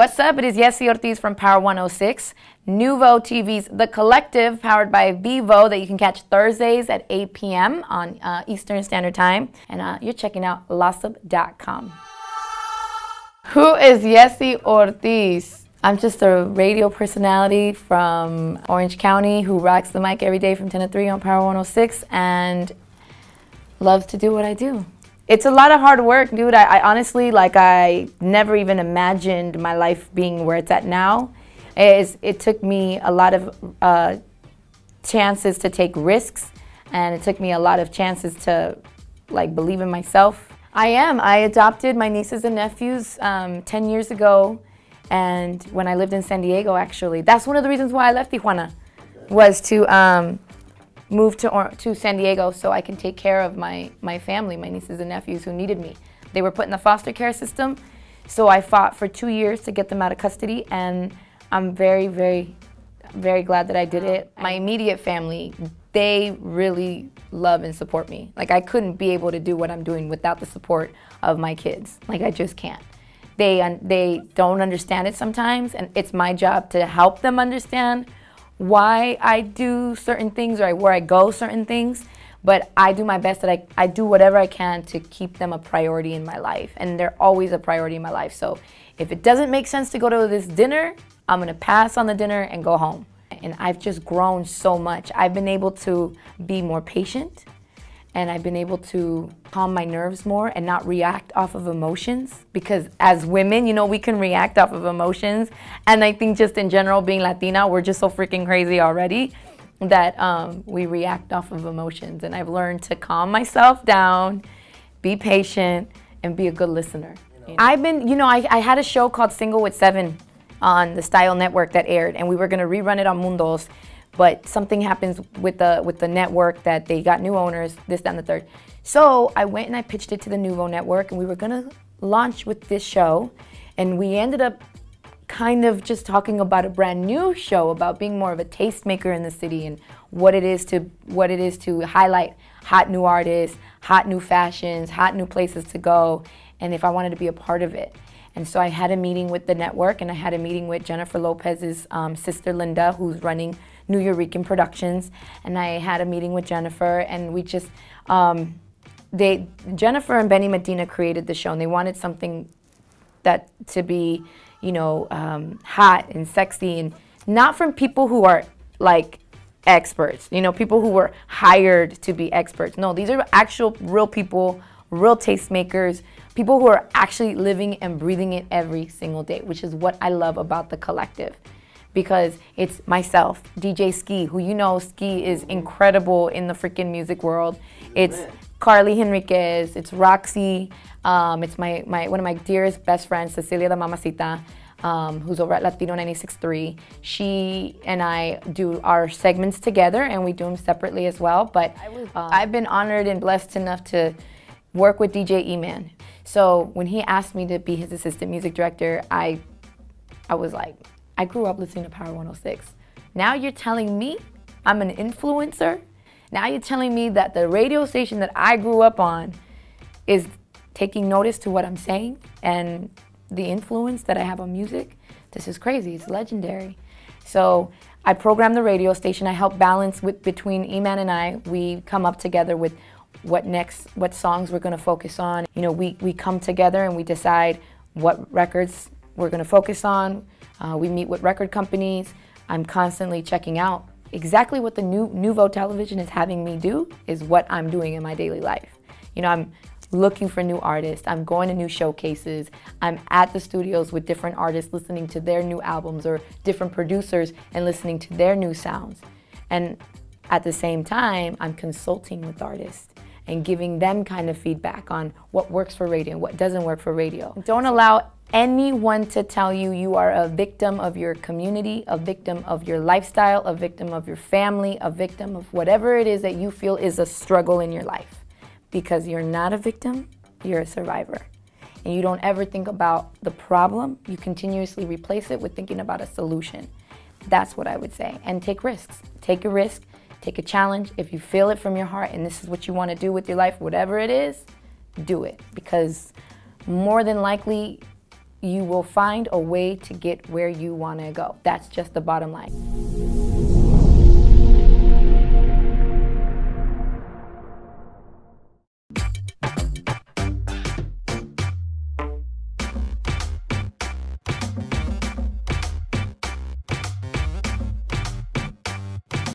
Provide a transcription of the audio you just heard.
What's up? It is Yesi Ortiz from Power 106, Nuvo TV's The Collective, powered by Vivo, that you can catch Thursdays at 8 p.m. on Eastern Standard Time. And you're checking out Lossip.com. Who is Yesi Ortiz? I'm just a radio personality from Orange County who rocks the mic every day from 10 to 3 on Power 106 and loves to do what I do. It's a lot of hard work, dude. I honestly, I never even imagined my life being where it's at now. It took me a lot of chances to take risks, and it took me a lot of chances to, believe in myself. I adopted my nieces and nephews 10 years ago, and when I lived in San Diego, actually. That's one of the reasons why I left Tijuana, was to move to San Diego so I can take care of my family, my nieces and nephews who needed me. They were put in the foster care system, so I fought for 2 years to get them out of custody, and I'm very, very, very glad that I did it. My immediate family, they really love and support me. I couldn't be able to do what I'm doing without the support of my kids. I just can't. They don't understand it sometimes, and it's my job to help them understand why I do certain things or where I go certain things, but I do my best that I do whatever I can to keep them a priority in my life, and they're always a priority in my life. So if it doesn't make sense to go to this dinner, I'm gonna pass on the dinner and go home. And I've just grown so much. I've been able to be more patient, and I've been able to calm my nerves more and not react off of emotions, because as women, we can react off of emotions. And I think just in general, being Latina, we're just so freaking crazy already that we react off of emotions. And I've learned to calm myself down, be patient, and be a good listener. I've been, I had a show called Single with Seven on the Style Network that aired, and we were gonna rerun it on Mundos. But something happens with the network that they got new owners, this, that, and the third. So I went and I pitched it to the Nuvo network, and we were gonna launch with this show, and we ended up kind of just talking about a brand new show about being more of a tastemaker in the city and what it is to highlight hot new artists, hot new fashions, hot new places to go, and if I wanted to be a part of it. And so I had a meeting with the network, and I had a meeting with Jennifer Lopez's sister Linda, who's running New Eurekan Productions, and I had a meeting with Jennifer, and we just, Jennifer and Benny Medina created the show, and they wanted something that to be, hot and sexy, and not from people who are experts, people who were hired to be experts. No, these are actual real people, real tastemakers, people who are actually living and breathing it every single day, which is what I love about The Collective. Because it's myself, DJ Ski, who Ski is incredible in the freaking music world. It's Carly Henriquez, it's Roxy, it's one of my dearest best friends, Cecilia the Mamacita, who's over at Latino 96.3. She and I do our segments together, and we do them separately as well. But I've been honored and blessed enough to work with DJ Eman. So when he asked me to be his assistant music director, I was like, I grew up listening to Power 106. Now you're telling me I'm an influencer? Now you're telling me that the radio station that I grew up on is taking notice to what I'm saying and the influence that I have on music? This is crazy, it's legendary. So I program the radio station. I help balance between Eman and I. We come up together with what songs we're gonna focus on. We come together and we decide what records we're gonna focus on. We meet with record companies. I'm constantly checking out exactly what the Nuvo television is having me do is what I'm doing in my daily life. I'm looking for new artists. I'm going to new showcases. I'm at the studios with different artists listening to their new albums, or different producers and listening to their new sounds. And at the same time, I'm consulting with artists and giving them kind of feedback on what works for radio and what doesn't work for radio. Don't allow anyone to tell you you are a victim of your community, a victim of your lifestyle, a victim of your family, a victim of whatever it is that you feel is a struggle in your life. Because you're not a victim, you're a survivor. And you don't ever think about the problem, you continuously replace it with thinking about a solution. That's what I would say. And take risks. Take a risk, take a challenge. If you feel it from your heart and this is what you want to do with your life, whatever it is, do it. Because more than likely, you will find a way to get where you want to go. That's just the bottom line.